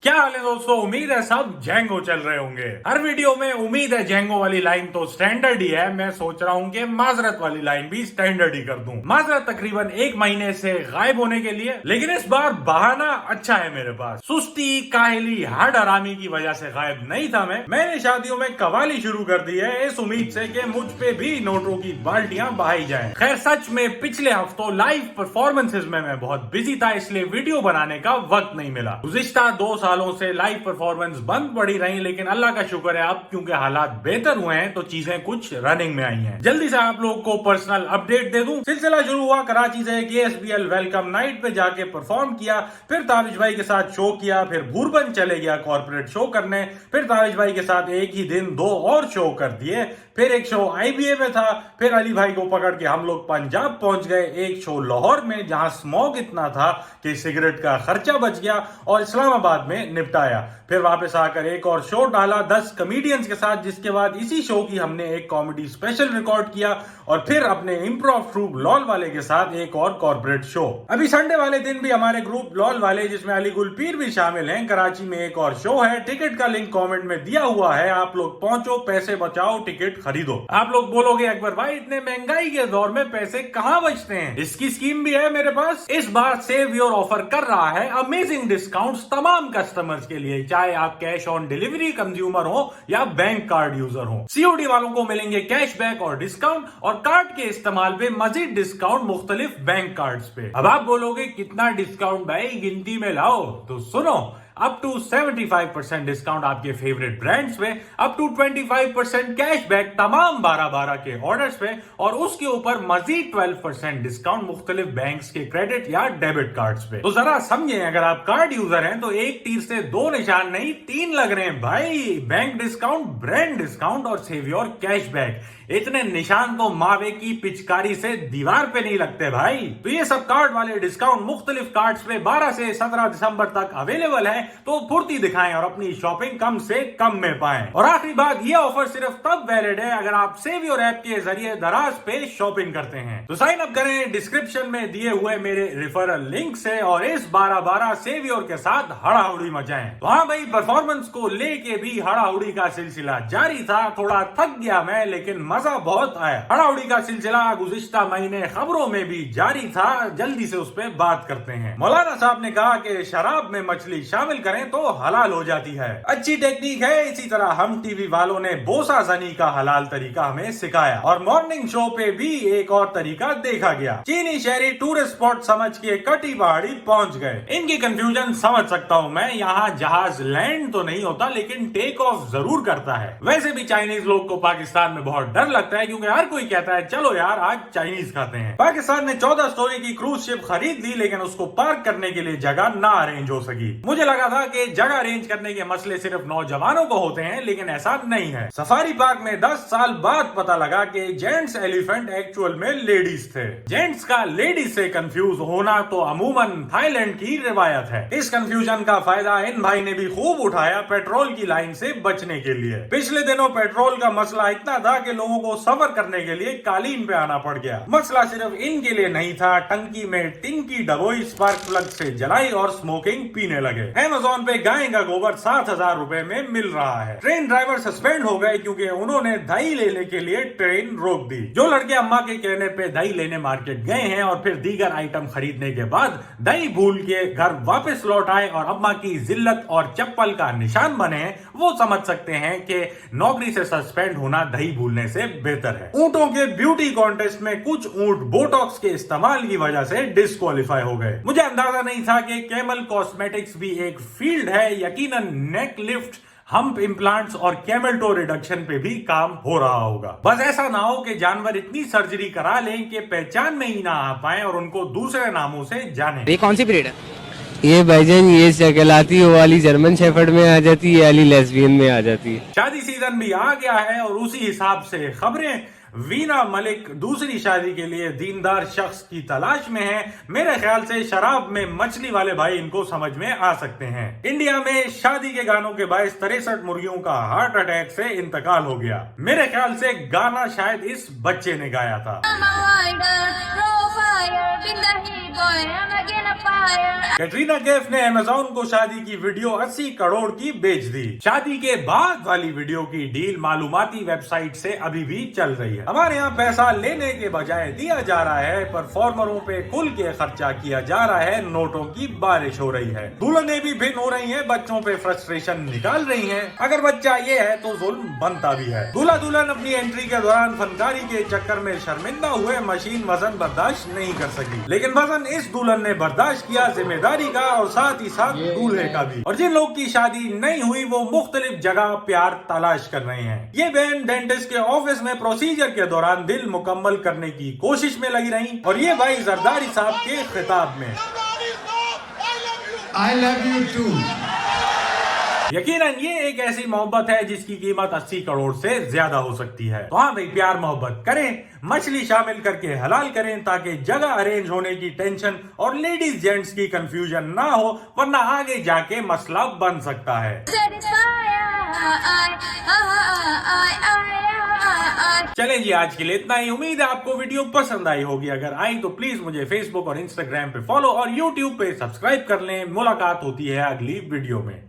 क्या हाल है दोस्तों। उम्मीद है सब जेंगो चल रहे होंगे। हर वीडियो में उम्मीद है जेंगो वाली लाइन तो स्टैंडर्ड ही है। मैं सोच रहा हूँ कि माजरत वाली लाइन भी स्टैंडर्ड ही कर दूं। माजरत तकरीबन 1 महीने से गायब होने के लिए, लेकिन इस बार बहाना अच्छा है मेरे पास। सुस्ती, काहली, हड हरामी की वजह से गायब नहीं था मैंने शादियों में कवाली शुरू कर दी है इस उम्मीद से कि मुझ पे भी नोटों की बाल्टियां बहाई जाएं। खैर सच में पिछले हफ्तों लाइव परफॉर्मेंसेज में मैं बहुत बिजी था, इसलिए वीडियो बनाने का वक्त नहीं मिला। गुज़िश्ता 2 सालों से लाइव परफॉर्मेंस बंद पड़ी रही, लेकिन अल्लाह का शुक्र है अब क्योंकि हालात बेहतर हुए हैं तो चीजें कुछ रनिंग में आई हैं। जल्दी से आप लोगों को पर्सनल अपडेट दे दूं। सिलसिला शुरू हुआ कराची से। KSBL वेलकम नाइट पे जाके परफॉर्म किया, फिर ताविज भाई के साथ शो किया, फिर भूरबन चले गया कॉर्पोरेट शो करने, फिर ताविज भाई के साथ एक ही दिन 2 और शो कर दिए, फिर एक शो IBA में था, फिर अली भाई को पकड़ के हम लोग पंजाब पहुंच गए, एक शो लाहौर में जहां स्मॉग इतना था कि सिगरेट का खर्चा बच गया, और इस्लामाबाद में निपटाया। फिर वापस आकर एक और शो डाला 10 कॉमेडियंस के साथ, जिसके बाद इसी शो की हमने एक कॉमेडी स्पेशल रिकॉर्ड किया, और फिर अपने इम्प्रोव ट्रूप लॉल वाले के साथ एक और कॉर्पोरेट शो। अभी संडे वाले दिन भी हमारे ग्रुप लॉल वाले, जिसमें अली गुलपीर भी शामिल हैं, कराची में एक और शो है। टिकट का लिंक कमेंट में दिया हुआ है, आप लोग पहुंचो, पैसे बचाओ, टिकट खरीदो। आप लोग बोलोगे अकबर भाई इतने महंगाई के दौर में पैसे कहां बचते हैं? इसकी स्कीम भी है मेरे पास। इस बार सेव योर ऑफर कर रहा है अमेजिंग डिस्काउंट्स तमाम कस्टमर्स के लिए, चाहे आप कैश ऑन डिलीवरी कंज्यूमर हो या बैंक कार्ड यूजर हो। COD वालों को मिलेंगे कैशबैक और डिस्काउंट, और कार्ड के इस्तेमाल पे मजीद डिस्काउंट मुख्तलिफ बैंक कार्ड्स पे। अब आप बोलोगे कितना डिस्काउंट भाई, गिनती में लाओ। तो सुनो, अप टू 75% डिस्काउंट आपके फेवरेट ब्रांड्स पे, अप टू 25% कैशबैक तमाम 12-12 के ऑर्डर्स पे, और उसके ऊपर मजीद 12% डिस्काउंट मुख्तलिफ बैंक्स के क्रेडिट या डेबिट कार्ड्स पे। तो जरा समझें, अगर आप कार्ड यूजर हैं तो एक तीर से 2 निशान नहीं 3 लग रहे हैं भाई। बैंक डिस्काउंट, ब्रांड डिस्काउंट और सेव योर कैशबैक, इतने निशान तो मावे की पिचकारी से दीवार पे नहीं लगते भाई। तो ये सब कार्ड वाले डिस्काउंट मुख्तलिफ कार्ड्स पे 12 से 17 दिसंबर तक अवेलेबल है, तो फुर्ती दिखाएं और अपनी शॉपिंग कम से कम में पाएं। और आखिरी बात, ये ऑफर सिर्फ तब वैलिड है अगर आप सेव योर ऐप के जरिए दराज पे शॉपिंग करते हैं। तो साइन अप करें डिस्क्रिप्शन में दिए हुए मेरे रेफरल लिंक से, और इस 12-12 सेव योर के साथ हड़ाहुड़ी मचाएं। तो हाँ भाई, परफॉर्मेंस को लेके भी हड़ाहुड़ी का सिलसिला जारी था। थोड़ा थक गया मैं, लेकिन मजा बहुत आया। हड़ाहुड़ी का सिलसिला गुज़िश्ता महीने खबरों में भी जारी था, जल्दी से उस पर बात करते हैं। मौलाना साहब ने कहा कि शराब में मछली शामिल करें तो हलाल हो जाती है। अच्छी टेक्निक है। इसी तरह हम टीवी वालों ने बोसा जनी का हलाल तरीका हमें सिखाया, और मॉर्निंग शो पे भी एक और तरीका देखा गया। चीनी शहरी टूरिस्ट स्पॉट समझ के कटी पहाड़ी पहुंच गए। इनकी कंफ्यूजन समझ सकता हूँ मैं। यहाँ जहाज लैंड तो नहीं होता, लेकिन टेक ऑफ जरूर करता है। वैसे भी चाइनीज लोग को पाकिस्तान में बहुत डर लगता है, क्योंकि हर कोई कहता है चलो यार आज चाइनीज खाते हैं। पाकिस्तान ने 14 स्टोरी की क्रूज शिप खरीद ली, लेकिन उसको पार्क करने के लिए जगह ना अरेंज हो सकी। मुझे लगा था कि जगह अरेंज करने के मसले सिर्फ नौजवानों को होते हैं, लेकिन ऐसा नहीं है। सफारी पार्क में 10 साल बाद पता लगा कि जेंट्स एलिफेंट एक्चुअल में लेडीज थे। जेंट्स का लेडीज से कंफ्यूज होना तो अमूमन थाईलैंड की रिवायत है। इस कंफ्यूजन का फायदा इन भाई ने भी खूब उठाया पेट्रोल की लाइन से बचने के लिए। पिछले दिनों पेट्रोल का मसला इतना था कि लोगों को सफर करने के लिए कालीन पे आना पड़ गया। मसला सिर्फ इनके लिए नहीं था। टंकी में टिन की डबोई स्पार्क प्लग से जलाई और स्मोकिंग पीने लगे। Amazon पे गाय का गोबर 7,000 रुपए में मिल रहा है। ट्रेन ड्राइवर सस्पेंड हो गए क्योंकि उन्होंने दही लेने के लिए ट्रेन रोक दी। जो लड़के अम्मा के कहने पे दही लेने मार्केट गए हैं और फिर दीगर आइटम खरीदने के बाद दही भूल के घर वापस लौट आए और अम्मा की जिल्लत और चप्पल का निशान बने, वो समझ सकते हैं कि नौकरी से सस्पेंड होना दही भूलने से बेहतर है। ऊंटों के ब्यूटी कॉन्टेस्ट में कुछ ऊंट बोटॉक्स के इस्तेमाल की वजह से डिस्क्वालीफाई हो गए। मुझे अंदाजा नहीं था कि कैमल कॉस्मेटिक्स भी एक फील्ड है। यकीनन नेक लिफ्ट, हम्प इम्प्लांट्स और कैमल टो रिडक्शन पे भी काम हो रहा होगा। बस ऐसा ना हो कि जानवर इतनी सर्जरी करा लें कि पहचान में ही ना आ पाए और उनको दूसरे नामों से जाने। ये कौन सी ब्रीड है? ये भाईजान ये कहलाती है, वो वाली जर्मन शेफर्ड में आ जाती है, वाली लेस्बियन में आ जाती है। शादी सीजन भी आ गया है और उसी हिसाब से खबरें। वीना मलिक दूसरी शादी के लिए दीनदार शख्स की तलाश में है। मेरे ख्याल से शराब में मछली वाले भाई इनको समझ में आ सकते हैं। इंडिया में शादी के गानों के बायस 63 मुर्गियों का हार्ट अटैक से इंतकाल हो गया। मेरे ख्याल से गाना शायद इस बच्चे ने गाया था। up in the heat, boy, I'm again a fire. Katrina Kaif ने अमेज़न को शादी की वीडियो 80 करोड़ की बेच दी। शादी के बाद वाली वीडियो की डील मालूमाती वेबसाइट से अभी भी चल रही है। हमारे यहाँ पैसा लेने के बजाय दिया जा रहा है, परफॉर्मरों पे खुल के खर्चा किया जा रहा है, नोटों की बारिश हो रही है, दुल्हनें भी भिन्न हो रही हैं, बच्चों पे फ्रस्ट्रेशन निकाल रही हैं। अगर बच्चा ये है तो जुल्म बनता भी है। दूल्हा दुल्हन अपनी एंट्री के दौरान फनकारी के चक्कर में शर्मिंदा हुए, मशीन वजन बर्दाश्त नहीं कर सकी, लेकिन वजन इस दुल्हन ने बर्दाश्त किया, जिम्मेदारी का और साथ ही साथ दूल्हे का भी। और जिन लोग की शादी नहीं हुई वो मुख्तलिफ जगह प्यार तलाश कर रहे हैं। ये बहन डेंटिस्ट के ऑफिस में प्रोसीजर के दौरान दिल मुकम्मल करने की कोशिश में लगी रही, और ये भाई जरदारी साहब के खिताब में I love you too. यकीनन ये एक ऐसी मोहब्बत है जिसकी कीमत 80 करोड़ से ज्यादा हो सकती है। तो हाँ भाई, प्यार मोहब्बत करें, मछली शामिल करके हलाल करें, ताकि जगह अरेंज होने की टेंशन और लेडीज जेंट्स की कंफ्यूजन ना हो, वरना आगे जाके मसला बन सकता है। चलें जी, आज के लिए इतना ही। उम्मीद है आपको वीडियो पसंद आई होगी। अगर आई तो प्लीज मुझे फेसबुक और इंस्टाग्राम पे फॉलो और यूट्यूब पे सब्सक्राइब कर लें। मुलाकात होती है अगली वीडियो में।